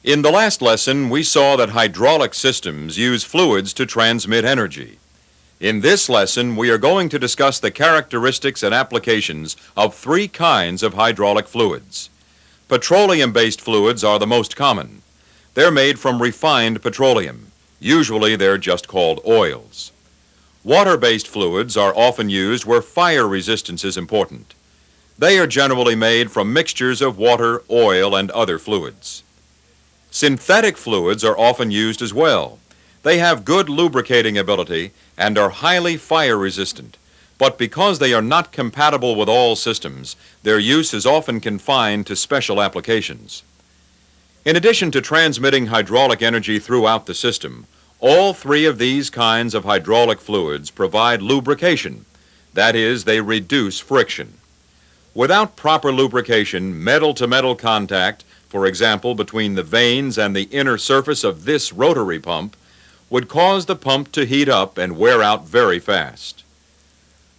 In the last lesson, we saw that hydraulic systems use fluids to transmit energy. In this lesson, we are going to discuss the characteristics and applications of three kinds of hydraulic fluids. Petroleum-based fluids are the most common. They're made from refined petroleum. Usually, they're just called oils. Water-based fluids are often used where fire resistance is important. They are generally made from mixtures of water, oil, and other fluids. Synthetic fluids are often used as well. They have good lubricating ability and are highly fire resistant, but because they are not compatible with all systems, their use is often confined to special applications. In addition to transmitting hydraulic energy throughout the system, all three of these kinds of hydraulic fluids provide lubrication. That is, they reduce friction. Without proper lubrication, metal-to-metal contact, for example, between the vanes and the inner surface of this rotary pump, would cause the pump to heat up and wear out very fast.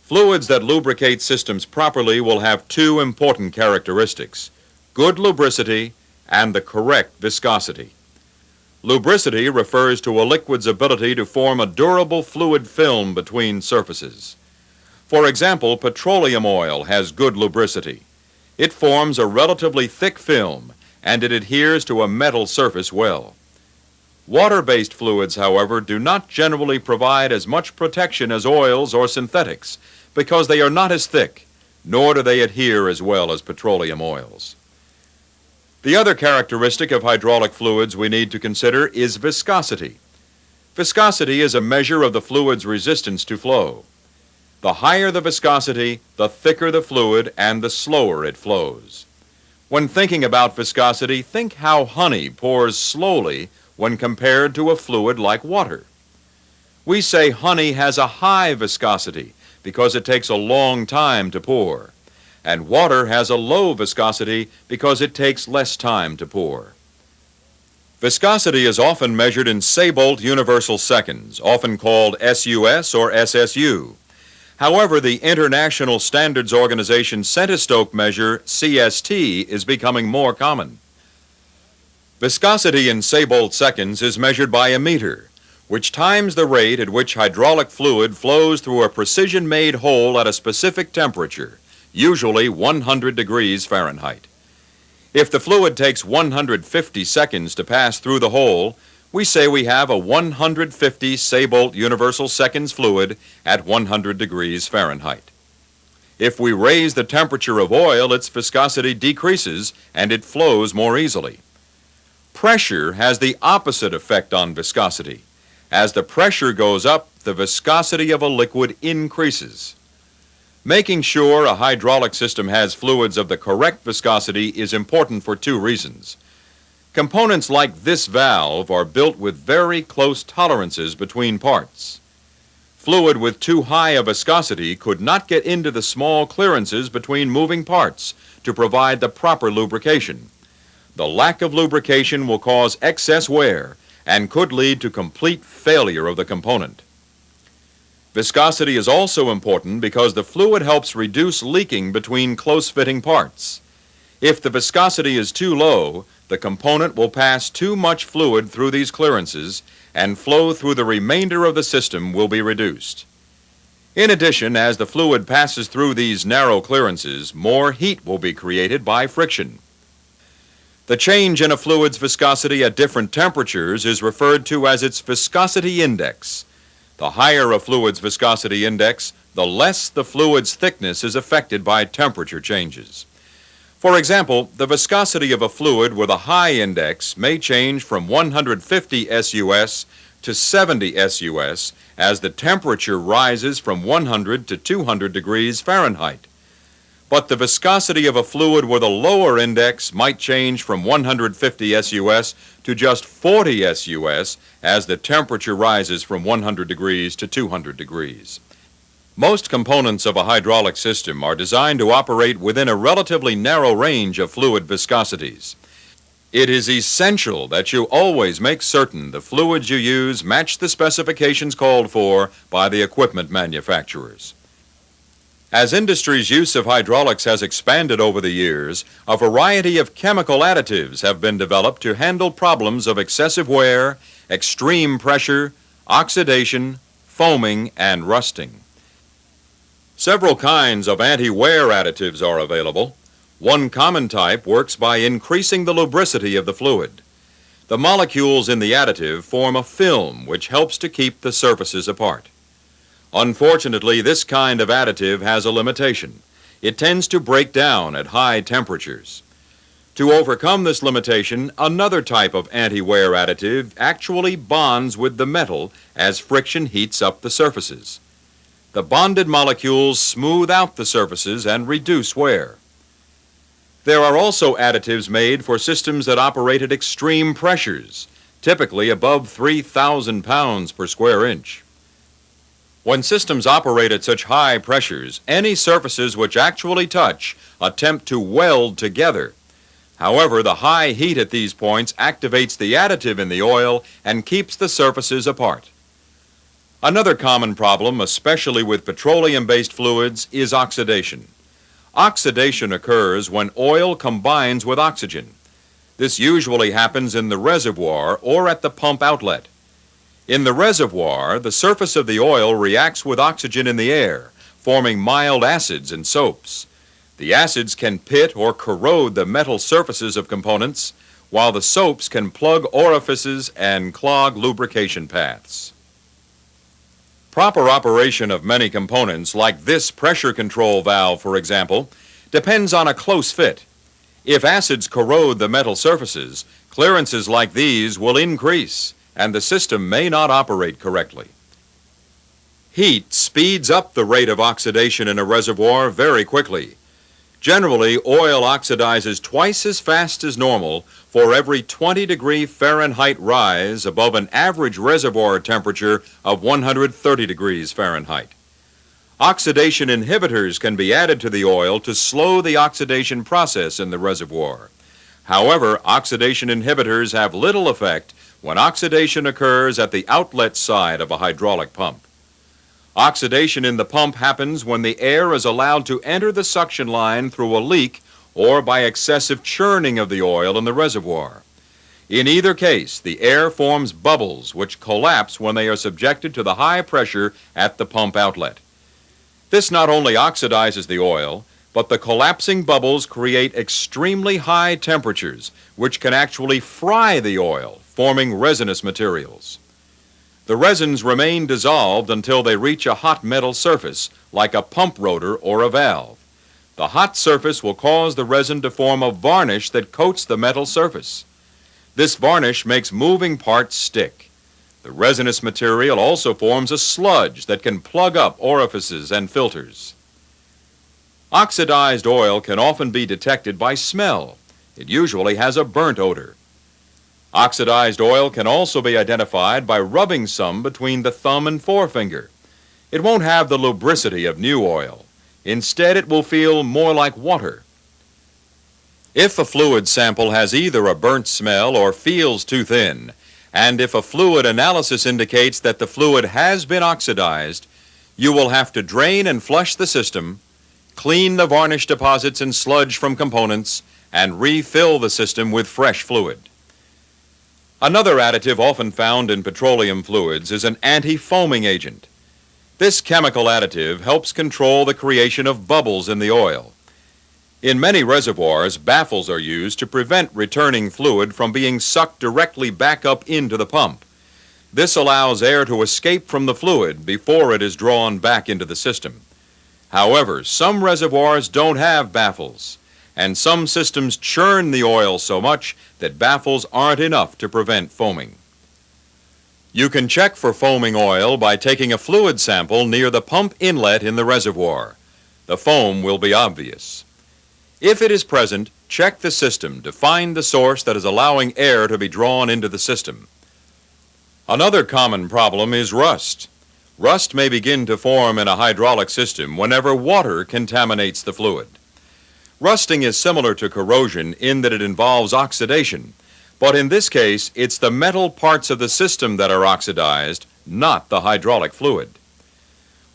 Fluids that lubricate systems properly will have two important characteristics: good lubricity and the correct viscosity. Lubricity refers to a liquid's ability to form a durable fluid film between surfaces. For example, petroleum oil has good lubricity. It forms a relatively thick film, and it adheres to a metal surface well. Water-based fluids, however, do not generally provide as much protection as oils or synthetics because they are not as thick, nor do they adhere as well as petroleum oils. The other characteristic of hydraulic fluids we need to consider is viscosity. Viscosity is a measure of the fluid's resistance to flow. The higher the viscosity, the thicker the fluid and the slower it flows. When thinking about viscosity, think how honey pours slowly when compared to a fluid like water. We say honey has a high viscosity because it takes a long time to pour, and water has a low viscosity because it takes less time to pour. Viscosity is often measured in Seybolt universal seconds, often called SUS or SSU. However, the International Standards Organization Centistoke measure, CST, is becoming more common. Viscosity in Seybolt seconds is measured by a meter, which times the rate at which hydraulic fluid flows through a precision-made hole at a specific temperature, usually 100 degrees Fahrenheit. If the fluid takes 150 seconds to pass through the hole, we say we have a 150 Seybolt universal seconds fluid at 100 degrees Fahrenheit. If we raise the temperature of oil, its viscosity decreases and it flows more easily. Pressure has the opposite effect on viscosity. As the pressure goes up, the viscosity of a liquid increases. Making sure a hydraulic system has fluids of the correct viscosity is important for two reasons. Components like this valve are built with very close tolerances between parts. Fluid with too high a viscosity could not get into the small clearances between moving parts to provide the proper lubrication. The lack of lubrication will cause excess wear and could lead to complete failure of the component. Viscosity is also important because the fluid helps reduce leaking between close-fitting parts. If the viscosity is too low, the component will pass too much fluid through these clearances and flow through the remainder of the system will be reduced. In addition, as the fluid passes through these narrow clearances, more heat will be created by friction. The change in a fluid's viscosity at different temperatures is referred to as its viscosity index. The higher a fluid's viscosity index, the less the fluid's thickness is affected by temperature changes. For example, the viscosity of a fluid with a high index may change from 150 SUS to 70 SUS as the temperature rises from 100 to 200 degrees Fahrenheit. But the viscosity of a fluid with a lower index might change from 150 SUS to just 40 SUS as the temperature rises from 100 degrees to 200 degrees. Most components of a hydraulic system are designed to operate within a relatively narrow range of fluid viscosities. It is essential that you always make certain the fluids you use match the specifications called for by the equipment manufacturers. As industry's use of hydraulics has expanded over the years, a variety of chemical additives have been developed to handle problems of excessive wear, extreme pressure, oxidation, foaming, and rusting. Several kinds of anti-wear additives are available. One common type works by increasing the lubricity of the fluid. The molecules in the additive form a film which helps to keep the surfaces apart. Unfortunately, this kind of additive has a limitation. It tends to break down at high temperatures. To overcome this limitation, another type of anti-wear additive actually bonds with the metal as friction heats up the surfaces. The bonded molecules smooth out the surfaces and reduce wear. There are also additives made for systems that operate at extreme pressures, typically above 3,000 pounds per square inch. When systems operate at such high pressures, any surfaces which actually touch attempt to weld together. However, the high heat at these points activates the additive in the oil and keeps the surfaces apart. Another common problem, especially with petroleum-based fluids, is oxidation. Oxidation occurs when oil combines with oxygen. This usually happens in the reservoir or at the pump outlet. In the reservoir, the surface of the oil reacts with oxygen in the air, forming mild acids and soaps. The acids can pit or corrode the metal surfaces of components, while the soaps can plug orifices and clog lubrication paths. Proper operation of many components, like this pressure control valve, for example, depends on a close fit. If acids corrode the metal surfaces, clearances like these will increase, and the system may not operate correctly. Heat speeds up the rate of oxidation in a reservoir very quickly. Generally, oil oxidizes twice as fast as normal for every 20-degree Fahrenheit rise above an average reservoir temperature of 130 degrees Fahrenheit. Oxidation inhibitors can be added to the oil to slow the oxidation process in the reservoir. However, oxidation inhibitors have little effect when oxidation occurs at the outlet side of a hydraulic pump. Oxidation in the pump happens when the air is allowed to enter the suction line through a leak or by excessive churning of the oil in the reservoir. In either case, the air forms bubbles which collapse when they are subjected to the high pressure at the pump outlet. This not only oxidizes the oil, but the collapsing bubbles create extremely high temperatures, which can actually fry the oil, forming resinous materials. The resins remain dissolved until they reach a hot metal surface, like a pump rotor or a valve. The hot surface will cause the resin to form a varnish that coats the metal surface. This varnish makes moving parts stick. The resinous material also forms a sludge that can plug up orifices and filters. Oxidized oil can often be detected by smell. It usually has a burnt odor. Oxidized oil can also be identified by rubbing some between the thumb and forefinger. It won't have the lubricity of new oil. Instead, it will feel more like water. If a fluid sample has either a burnt smell or feels too thin, and if a fluid analysis indicates that the fluid has been oxidized, you will have to drain and flush the system, clean the varnish deposits and sludge from components, and refill the system with fresh fluid. Another additive often found in petroleum fluids is an anti-foaming agent. This chemical additive helps control the creation of bubbles in the oil. In many reservoirs, baffles are used to prevent returning fluid from being sucked directly back up into the pump. This allows air to escape from the fluid before it is drawn back into the system. However, some reservoirs don't have baffles, and some systems churn the oil so much that baffles aren't enough to prevent foaming. You can check for foaming oil by taking a fluid sample near the pump inlet in the reservoir. The foam will be obvious. If it is present, check the system to find the source that is allowing air to be drawn into the system. Another common problem is rust. Rust may begin to form in a hydraulic system whenever water contaminates the fluid. Rusting is similar to corrosion in that it involves oxidation, but in this case, it's the metal parts of the system that are oxidized, not the hydraulic fluid.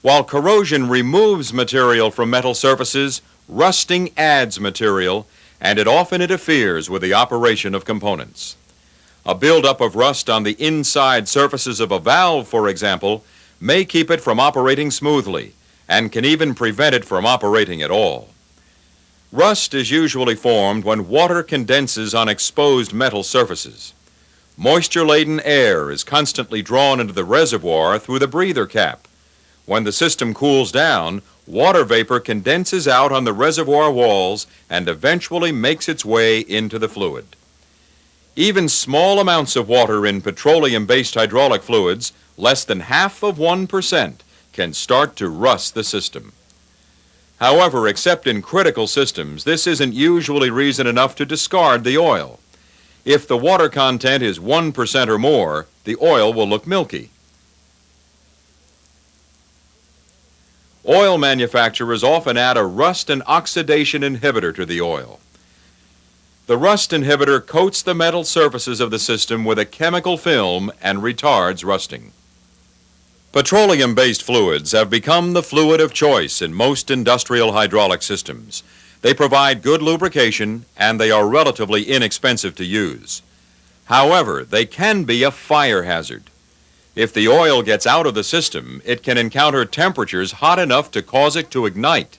While corrosion removes material from metal surfaces, rusting adds material, and it often interferes with the operation of components. A buildup of rust on the inside surfaces of a valve, for example, may keep it from operating smoothly and can even prevent it from operating at all. Rust is usually formed when water condenses on exposed metal surfaces. Moisture-laden air is constantly drawn into the reservoir through the breather cap. When the system cools down, water vapor condenses out on the reservoir walls and eventually makes its way into the fluid. Even small amounts of water in petroleum-based hydraulic fluids, less than 0.5%, can start to rust the system. However, except in critical systems, this isn't usually reason enough to discard the oil. If the water content is 1% or more, the oil will look milky. Oil manufacturers often add a rust and oxidation inhibitor to the oil. The rust inhibitor coats the metal surfaces of the system with a chemical film and retards rusting. Petroleum-based fluids have become the fluid of choice in most industrial hydraulic systems. They provide good lubrication and they are relatively inexpensive to use. However, they can be a fire hazard. If the oil gets out of the system, it can encounter temperatures hot enough to cause it to ignite.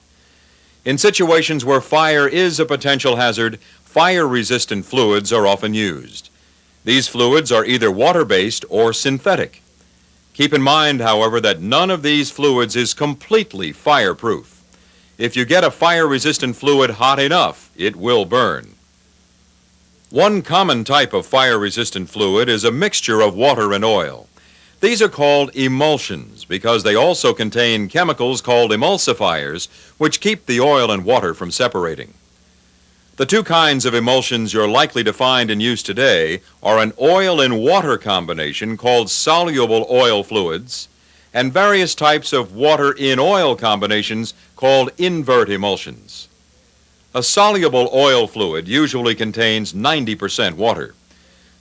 In situations where fire is a potential hazard, fire-resistant fluids are often used. These fluids are either water-based or synthetic. Keep in mind, however, that none of these fluids is completely fireproof. If you get a fire-resistant fluid hot enough, it will burn. One common type of fire-resistant fluid is a mixture of water and oil. These are called emulsions because they also contain chemicals called emulsifiers, which keep the oil and water from separating. The two kinds of emulsions you're likely to find in use today are an oil and water combination called soluble oil fluids and various types of water in oil combinations called invert emulsions. A soluble oil fluid usually contains 90% water.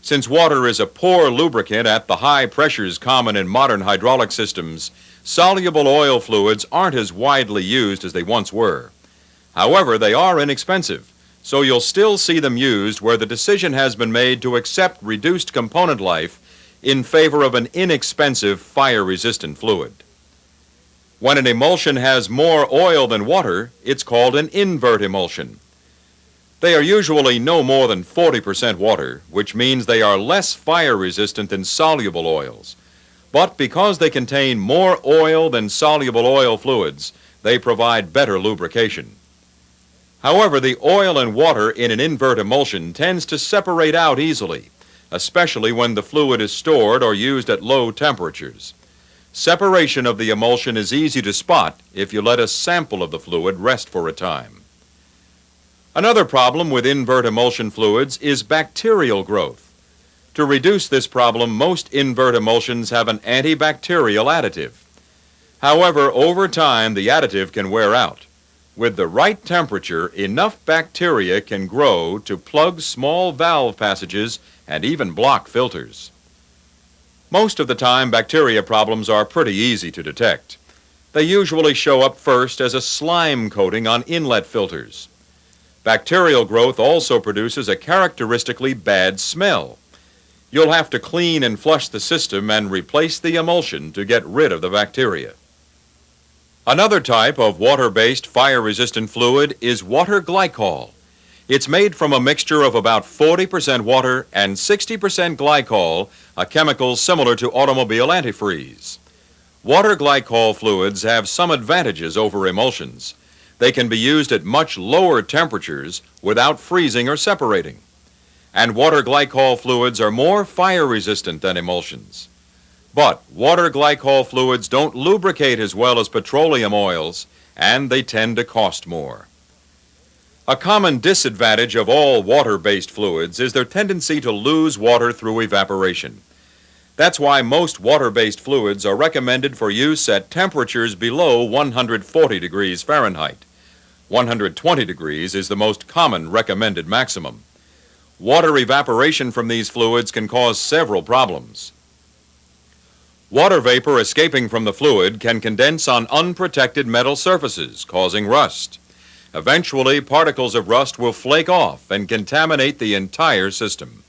Since water is a poor lubricant at the high pressures common in modern hydraulic systems, soluble oil fluids aren't as widely used as they once were. However, they are inexpensive, so you'll still see them used where the decision has been made to accept reduced component life in favor of an inexpensive fire-resistant fluid. When an emulsion has more oil than water, it's called an invert emulsion. They are usually no more than 40% water, which means they are less fire-resistant than soluble oils. But because they contain more oil than soluble oil fluids, they provide better lubrication. However, the oil and water in an invert emulsion tends to separate out easily, especially when the fluid is stored or used at low temperatures. Separation of the emulsion is easy to spot if you let a sample of the fluid rest for a time. Another problem with invert emulsion fluids is bacterial growth. To reduce this problem, most invert emulsions have an antibacterial additive. However, over time, the additive can wear out. With the right temperature, enough bacteria can grow to plug small valve passages and even block filters. Most of the time, bacteria problems are pretty easy to detect. They usually show up first as a slime coating on inlet filters. Bacterial growth also produces a characteristically bad smell. You'll have to clean and flush the system and replace the emulsion to get rid of the bacteria. Another type of water-based fire-resistant fluid is water glycol. It's made from a mixture of about 40% water and 60% glycol, a chemical similar to automobile antifreeze. Water glycol fluids have some advantages over emulsions. They can be used at much lower temperatures without freezing or separating. And water glycol fluids are more fire-resistant than emulsions. But water glycol fluids don't lubricate as well as petroleum oils, and they tend to cost more. A common disadvantage of all water-based fluids is their tendency to lose water through evaporation. That's why most water-based fluids are recommended for use at temperatures below 140 degrees Fahrenheit. 120 degrees is the most common recommended maximum. Water evaporation from these fluids can cause several problems. Water vapor escaping from the fluid can condense on unprotected metal surfaces, causing rust. Eventually, particles of rust will flake off and contaminate the entire system.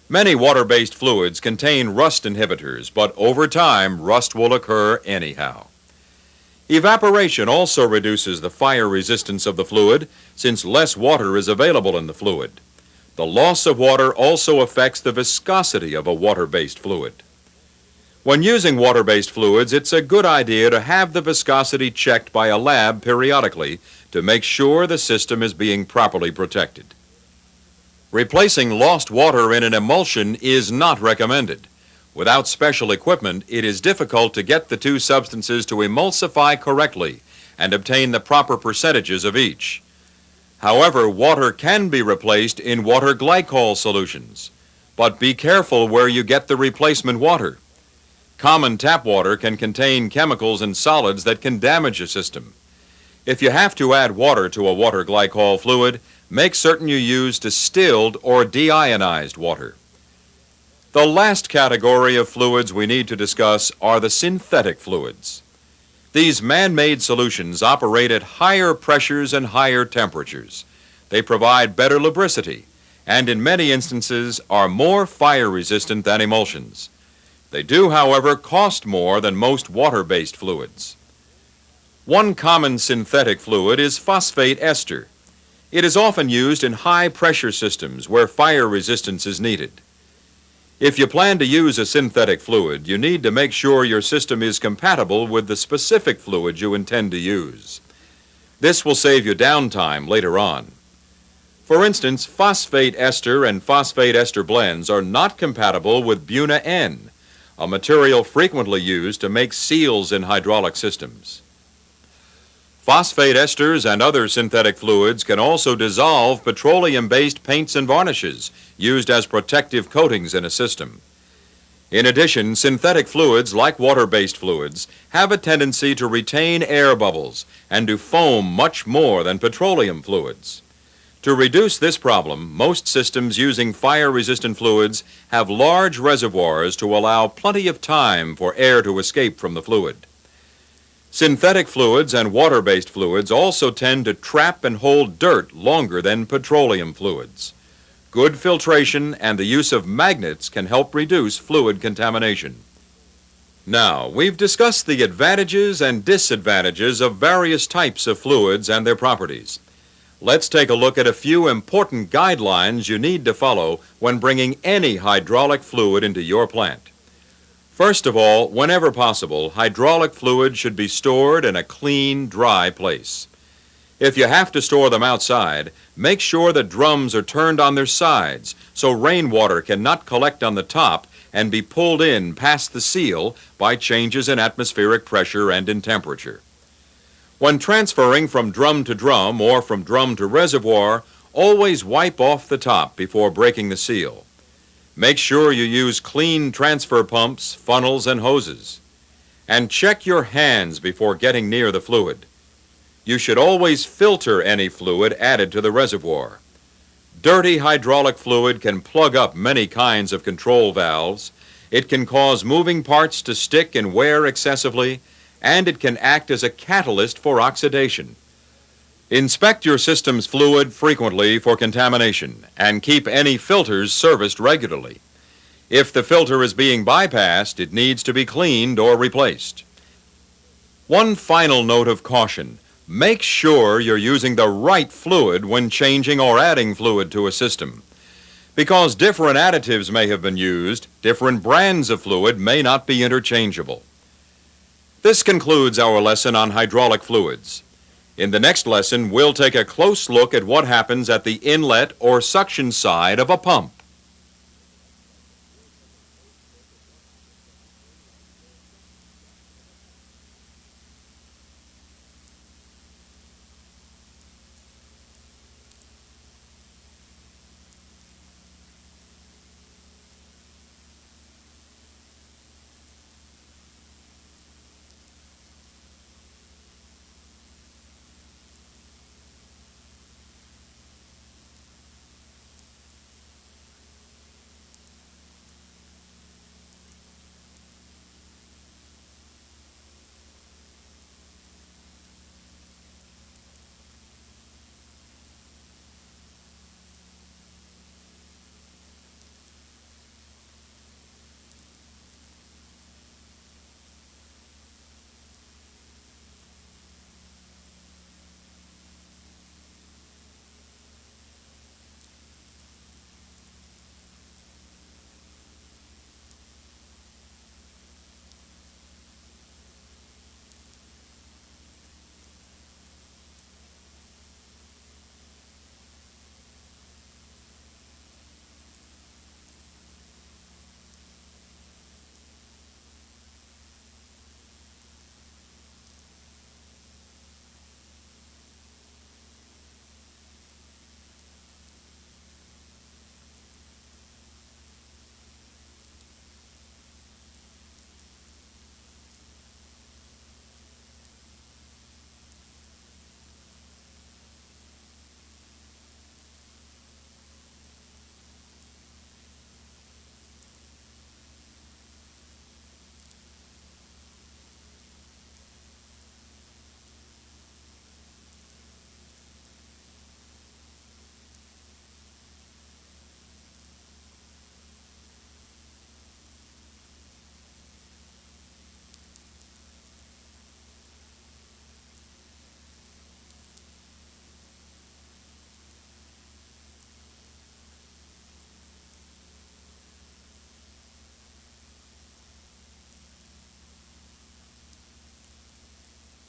Many water-based fluids contain rust inhibitors, but over time, rust will occur anyhow. Evaporation also reduces the fire resistance of the fluid, since less water is available in the fluid. The loss of water also affects the viscosity of a water-based fluid. When using water-based fluids, it's a good idea to have the viscosity checked by a lab periodically to make sure the system is being properly protected. Replacing lost water in an emulsion is not recommended. Without special equipment, it is difficult to get the two substances to emulsify correctly and obtain the proper percentages of each. However, water can be replaced in water glycol solutions, but be careful where you get the replacement water. Common tap water can contain chemicals and solids that can damage a system. If you have to add water to a water glycol fluid, make certain you use distilled or deionized water. The last category of fluids we need to discuss are the synthetic fluids. These man-made solutions operate at higher pressures and higher temperatures. They provide better lubricity and in many instances are more fire-resistant than emulsions. They do, however, cost more than most water-based fluids. One common synthetic fluid is phosphate ester. It is often used in high-pressure systems where fire resistance is needed. If you plan to use a synthetic fluid, you need to make sure your system is compatible with the specific fluid you intend to use. This will save you downtime later on. For instance, phosphate ester and phosphate ester blends are not compatible with Buna-N, a material frequently used to make seals in hydraulic systems. Phosphate esters and other synthetic fluids can also dissolve petroleum-based paints and varnishes used as protective coatings in a system. In addition, synthetic fluids, like water-based fluids, have a tendency to retain air bubbles and to foam much more than petroleum fluids. To reduce this problem, most systems using fire-resistant fluids have large reservoirs to allow plenty of time for air to escape from the fluid. Synthetic fluids and water-based fluids also tend to trap and hold dirt longer than petroleum fluids. Good filtration and the use of magnets can help reduce fluid contamination. Now, we've discussed the advantages and disadvantages of various types of fluids and their properties. Let's take a look at a few important guidelines you need to follow when bringing any hydraulic fluid into your plant. First of all, whenever possible, hydraulic fluid should be stored in a clean, dry place. If you have to store them outside, make sure the drums are turned on their sides so rainwater cannot collect on the top and be pulled in past the seal by changes in atmospheric pressure and in temperature. When transferring from drum to drum or from drum to reservoir, always wipe off the top before breaking the seal. Make sure you use clean transfer pumps, funnels, and hoses. And check your hands before getting near the fluid. You should always filter any fluid added to the reservoir. Dirty hydraulic fluid can plug up many kinds of control valves. It can cause moving parts to stick and wear excessively, and it can act as a catalyst for oxidation. Inspect your system's fluid frequently for contamination and keep any filters serviced regularly. If the filter is being bypassed, it needs to be cleaned or replaced. One final note of caution: make sure you're using the right fluid when changing or adding fluid to a system. Because different additives may have been used, different brands of fluid may not be interchangeable. This concludes our lesson on hydraulic fluids. In the next lesson, we'll take a close look at what happens at the inlet or suction side of a pump.